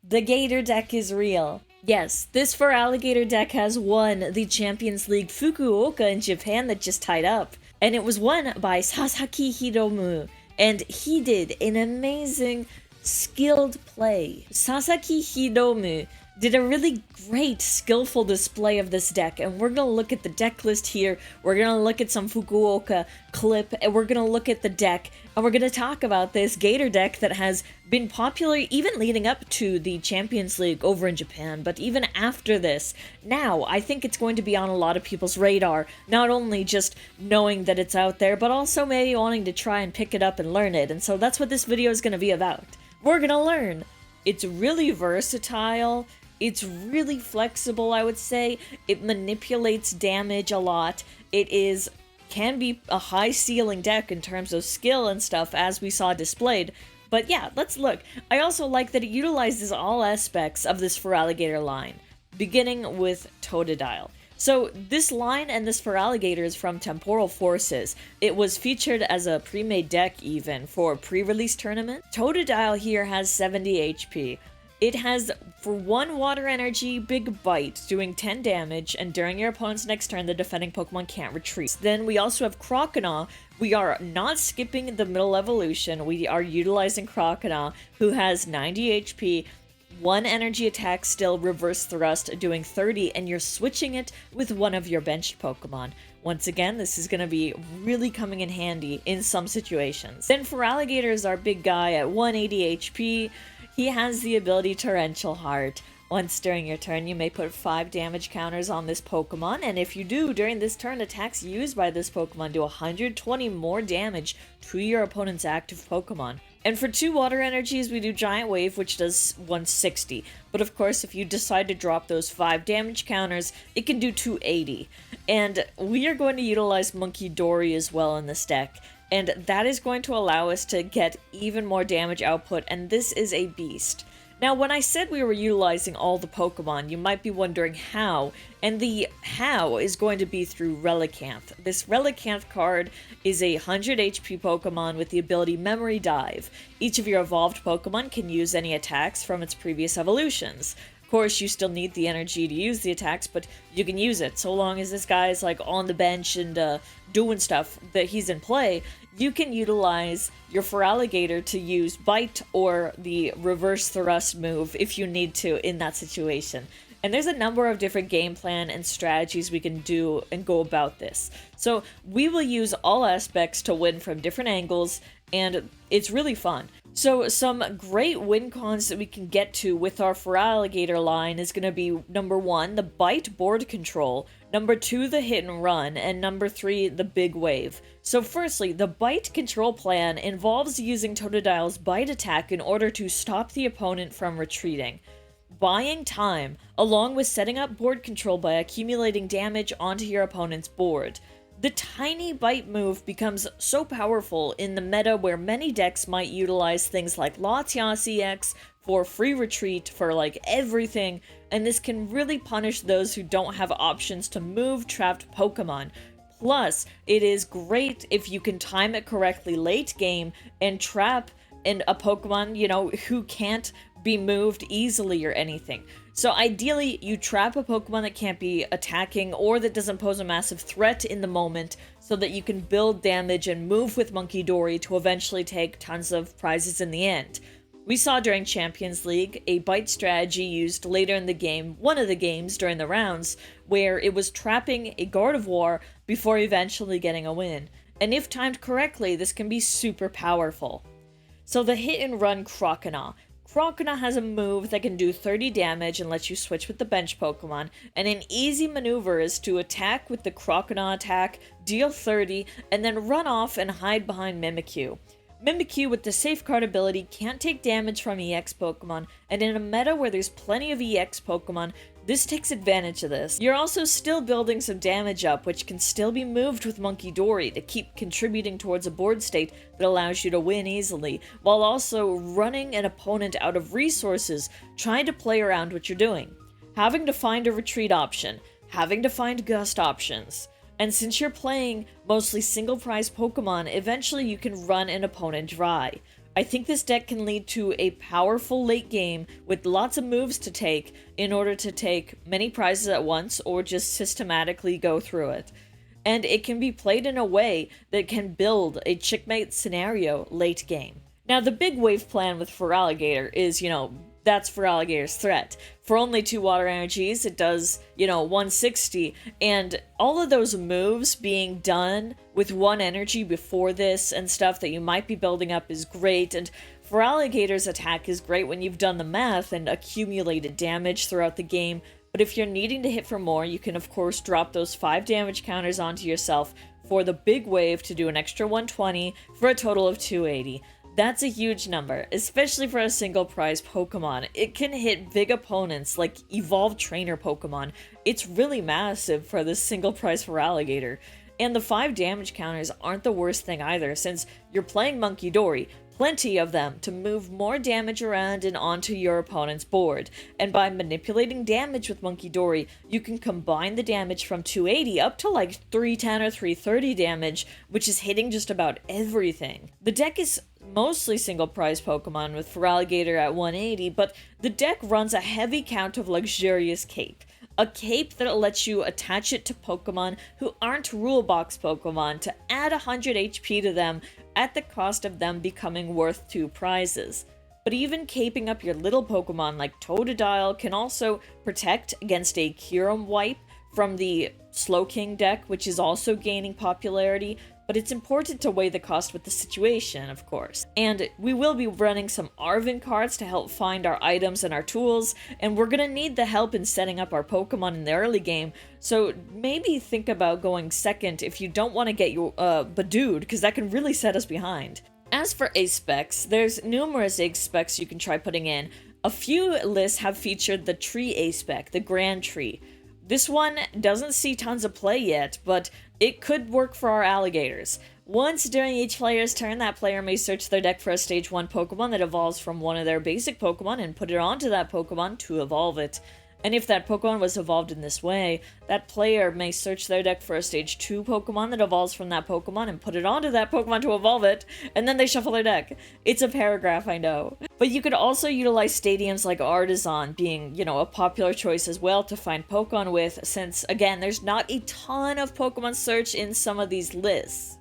The Gator deck is real. Yes, this Feraligatr deck has won the Champions League Fukuoka in Japan that just tied up. And it was won by Sasaki Hiromu. And he did an amazing, skilled play. Sasaki Hiromu did a really great, skillful display of this deck, and we're gonna look at the deck list here, we're gonna look at some Fukuoka clip, and we're gonna look at the deck, and we're gonna talk about this Gator deck that has been popular even leading up to the Champions League over in Japan, but even after this. Now, I think it's going to be on a lot of people's radar, not only just knowing that it's out there, but also maybe wanting to try and pick it up and learn it, and so that's what this video is gonna be about. We're gonna learn. It's really versatile. It's really flexible, I would say. It manipulates damage a lot. Can be a high ceiling deck in terms of skill and stuff, as we saw displayed. But yeah, let's look. I also like that it utilizes all aspects of this Feraligatr line, beginning with Totodile. So this line and this Feraligatr is from Temporal Forces. It was featured as a pre-made deck even for a pre-release tournament. Totodile here has 70 HP. It has, for 1 water energy, Big Bite, doing 10 damage, and during your opponent's next turn, the defending Pokemon can't retreat. Then we also have Croconaw. We are not skipping the middle evolution. We are utilizing Croconaw, who has 90 HP, 1 energy attack still, reverse thrust, doing 30, and you're switching it with one of your benched Pokemon. Once again, this is going to be really coming in handy in some situations. Then Feraligatr is our big guy at 180 HP. He has the ability Torrential Heart. Once during your turn, you may put 5 damage counters on this Pokemon, and if you do, during this turn, attacks used by this Pokemon do 120 more damage to your opponent's active Pokemon. And for 2 water energies, we do Giant Wave, which does 160. But of course, if you decide to drop those 5 damage counters, it can do 280. And we are going to utilize Monkey Dory as well in this deck. And that is going to allow us to get even more damage output, and this is a beast. Now, when I said we were utilizing all the Pokemon, you might be wondering how, and the how is going to be through Relicanth. This Relicanth card is a 100 HP Pokemon with the ability Memory Dive. Each of your evolved Pokemon can use any attacks from its previous evolutions. Of course, you still need the energy to use the attacks, but you can use it. So long as this guy's like on the bench and doing stuff that he's in play, you can utilize your Feraligatr to use Bite or the reverse thrust move if you need to in that situation. And there's a number of different game plan and strategies we can do and go about this. So we will use all aspects to win from different angles, and it's really fun. So some great win cons that we can get to with our Feraligatr line is going to be number 1, the Bite board control, number 2, the hit and run, and number 3, the big wave. So firstly, the Bite control plan involves using Totodile's Bite attack in order to stop the opponent from retreating, buying time, along with setting up board control by accumulating damage onto your opponent's board. The tiny Bite move becomes so powerful in the meta where many decks might utilize things like Latias EX for free retreat for like everything, and this can really punish those who don't have options to move trapped Pokemon. Plus, it is great if you can time it correctly late game and trap a Pokemon, who can't be moved easily or anything. So ideally, you trap a Pokemon that can't be attacking or that doesn't pose a massive threat in the moment so that you can build damage and move with Monkey Dory to eventually take tons of prizes in the end. We saw during Champions League a Bite strategy used later in the game, one of the games during the rounds, where it was trapping a Gardevoir before eventually getting a win. And if timed correctly, this can be super powerful. So the hit and run Croconaw. Croconaw has a move that can do 30 damage and lets you switch with the bench Pokemon, and an easy maneuver is to attack with the Croconaw attack, deal 30, and then run off and hide behind Mimikyu. Mimikyu with the Safeguard ability can't take damage from EX Pokemon, and in a meta where there's plenty of EX Pokemon, this takes advantage of this. You're also still building some damage up, which can still be moved with Monkey Dory to keep contributing towards a board state that allows you to win easily, while also running an opponent out of resources, trying to play around what you're doing. Having to find a retreat option, having to find gust options. And since you're playing mostly single prize Pokemon, eventually you can run an opponent dry. I think this deck can lead to a powerful late game with lots of moves to take in order to take many prizes at once or just systematically go through it. And it can be played in a way that can build a checkmate scenario late game. Now, the big wave plan with Feraligatr is, that's Feraligatr's threat. For only 2 water energies, it does, 160, and all of those moves being done with 1 energy before this and stuff that you might be building up is great, and Feraligatr's attack is great when you've done the math and accumulated damage throughout the game, but if you're needing to hit for more, you can of course drop those 5 damage counters onto yourself for the big wave to do an extra 120 for a total of 280. That's a huge number, especially for a single prize Pokemon. It can hit big opponents like evolved trainer Pokemon. It's really massive for this single prize Feraligatr. And the 5 damage counters aren't the worst thing either, since you're playing Monkey Dory, plenty of them to move more damage around and onto your opponent's board. And by manipulating damage with Monkey Dory, you can combine the damage from 280 up to like 310 or 330 damage, which is hitting just about everything. The deck is mostly single prize Pokemon with Feraligatr at 180, but the deck runs a heavy count of Luxurious Cape. A cape that lets you attach it to Pokemon who aren't rule box Pokemon to add 100 HP to them at the cost of them becoming worth 2 prizes. But even caping up your little Pokemon like Totodile can also protect against a Kyurem wipe from the Slowking deck, which is also gaining popularity, but it's important to weigh the cost with the situation, of course. And we will be running some Arven cards to help find our items and our tools, and we're gonna need the help in setting up our Pokemon in the early game, so maybe think about going second if you don't want to get your Badooed, because that can really set us behind. As for ace specs, there's numerous ace specs you can try putting in. A few lists have featured the tree ace spec, the Grand Tree. This one doesn't see tons of play yet, but it could work for our alligators. Once during each player's turn, that player may search their deck for a Stage 1 Pokemon that evolves from one of their basic Pokemon and put it onto that Pokemon to evolve it. And if that Pokemon was evolved in this way, that player may search their deck for a Stage 2 Pokemon that evolves from that Pokemon and put it onto that Pokemon to evolve it, and then they shuffle their deck. It's a paragraph, I know. But you could also utilize stadiums like Artisan being, a popular choice as well to find Pokemon with, since, again, there's not a ton of Pokemon search in some of these lists.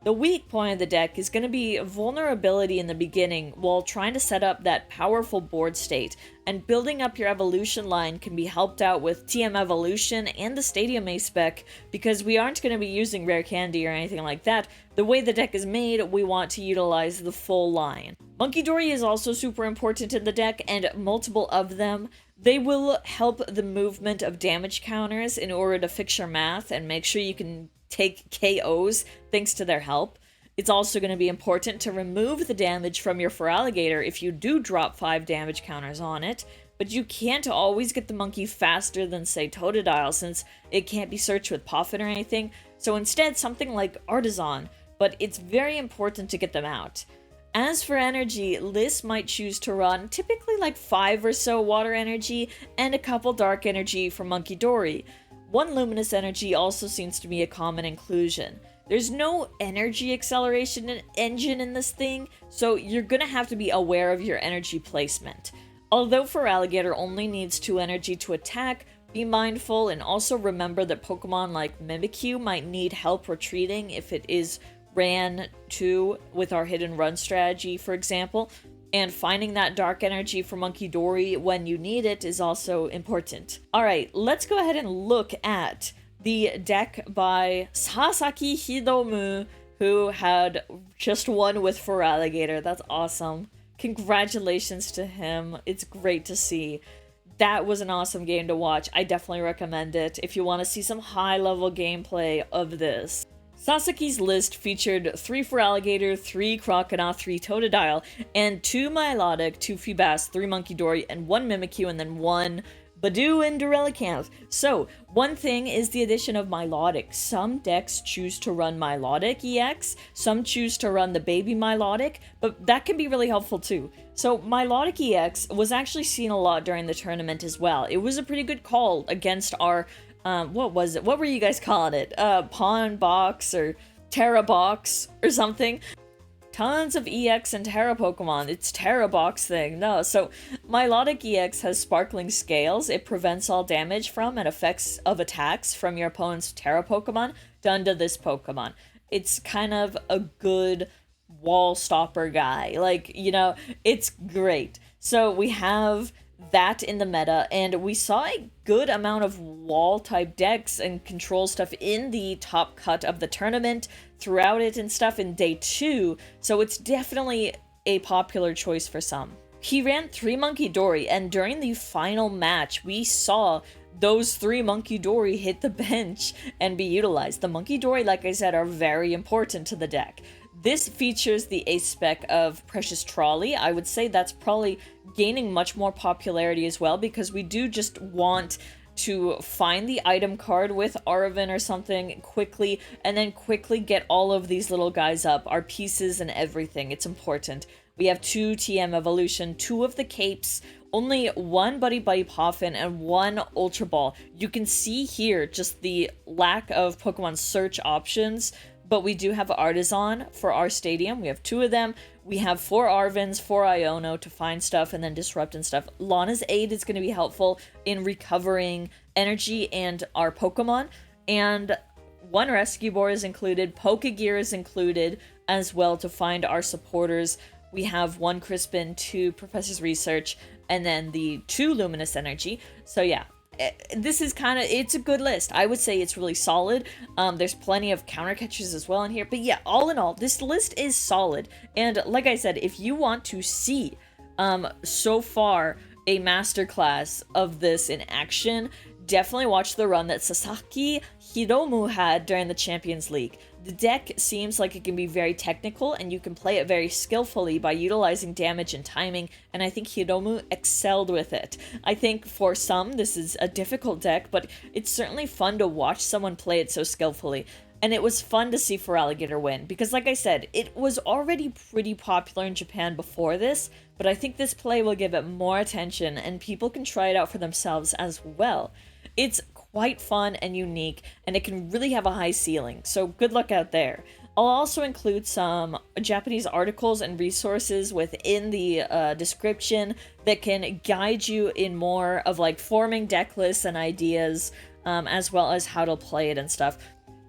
The weak point of the deck is going to be vulnerability in the beginning while trying to set up that powerful board state, and building up your evolution line can be helped out with TM Evolution and the Stadium Ace spec, because we aren't going to be using Rare Candy or anything like that. The way the deck is made, we want to utilize the full line. Monkey Dory is also super important in the deck, and multiple of them. They will help the movement of damage counters in order to fix your math and make sure you can take KOs thanks to their help. It's also going to be important to remove the damage from your Feraligatr if you do drop 5 damage counters on it, but you can't always get the monkey faster than, say, Totodile, since it can't be searched with Poffin or anything, so instead something like Artisan, but it's very important to get them out. As for energy, lists might choose to run typically like 5 or so water energy and a couple dark energy for Monkey Dory. 1 luminous energy also seems to be a common inclusion. There's no energy acceleration engine in this thing, so you're gonna have to be aware of your energy placement. Although Feraligatr only needs 2 energy to attack, be mindful and also remember that Pokemon like Mimikyu might need help retreating if it is ran 2 with our hidden run strategy, for example. And finding that dark energy for Monkey Dory when you need it is also important. Alright, let's go ahead and look at the deck by Sasaki Hiromu, who had just won with Feraligatr. That's awesome. Congratulations to him. It's great to see. That was an awesome game to watch. I definitely recommend it if you want to see some high-level gameplay of this. Sasaki's list featured 3 Feraligatr, 3 Croconaw, 3 Totodile, and 2 Milotic, 2 Feebas, 3 Monkey Dory, and 1 Mimikyu, and then 1 Badoo and Durelicanth. So, one thing is the addition of Milotic. Some decks choose to run Milotic EX, some choose to run the baby Milotic, but that can be really helpful too. So, Milotic EX was actually seen a lot during the tournament as well. It was a pretty good call against our what was it? What were you guys calling it? Pawn box or Terra box or something? tons of EX and Terra Pokemon. It's Terra Box thing. No, so Milotic EX has Sparkling Scales. It prevents all damage from and effects of attacks from your opponent's Terra Pokemon done to this Pokemon. It's kind of a good wall stopper guy. Like, you know, it's great. So we have that in the meta, and we saw a good amount of wall type decks and control stuff in the top cut of the tournament throughout it and stuff in day 2, so it's definitely a popular choice for some. He ran 3 Monkey Dory, and during the final match we saw those 3 Monkey Dory hit the bench and be utilized. The Monkey Dory, like I said, are very important to the deck. This features the ace spec of Precious Trolley. I would say that's probably gaining much more popularity as well, because we do just want to find the item card with Arven or something quickly, and then quickly get all of these little guys up, our pieces and everything. It's important. We have 2 TM Evolution, 2 of the Capes, only 1 Buddy Buddy Poffin, and 1 Ultra Ball. You can see here just the lack of Pokemon search options, but we do have Artisan for our stadium. We have 2 of them. We have 4 Arvens, 4 Iono to find stuff and then disrupt and stuff. Lana's Aid is going to be helpful in recovering energy and our Pokemon. And 1 Rescue Board is included. Pokegear is included as well to find our supporters. We have 1 Crispin, 2 Professor's Research, and then the 2 Luminous Energy. So yeah. This is kind of, it's a good list. I would say it's really solid. There's plenty of counter catchers as well in here. But yeah, all in all, this list is solid. And like I said, if you want to see so far a masterclass of this in action, definitely watch the run that Sasaki Hiromu had during the Champions League. The deck seems like it can be very technical, and you can play it very skillfully by utilizing damage and timing, and I think Hiromu excelled with it. I think for some this is a difficult deck, but it's certainly fun to watch someone play it so skillfully. And it was fun to see Feraligatr win, because like I said, it was already pretty popular in Japan before this, but I think this play will give it more attention, and people can try it out for themselves as well. It's quite fun and unique, and it can really have a high ceiling, so good luck out there. I'll also include some Japanese articles and resources within the description that can guide you in more of like forming deck lists and ideas, as well as how to play it and stuff.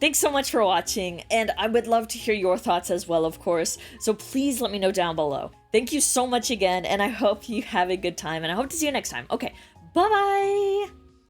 Thanks so much for watching, and I would love to hear your thoughts as well, of course, so please let me know down below. Thank you so much again, and I hope you have a good time, and I hope to see you next time. Okay, bye-bye!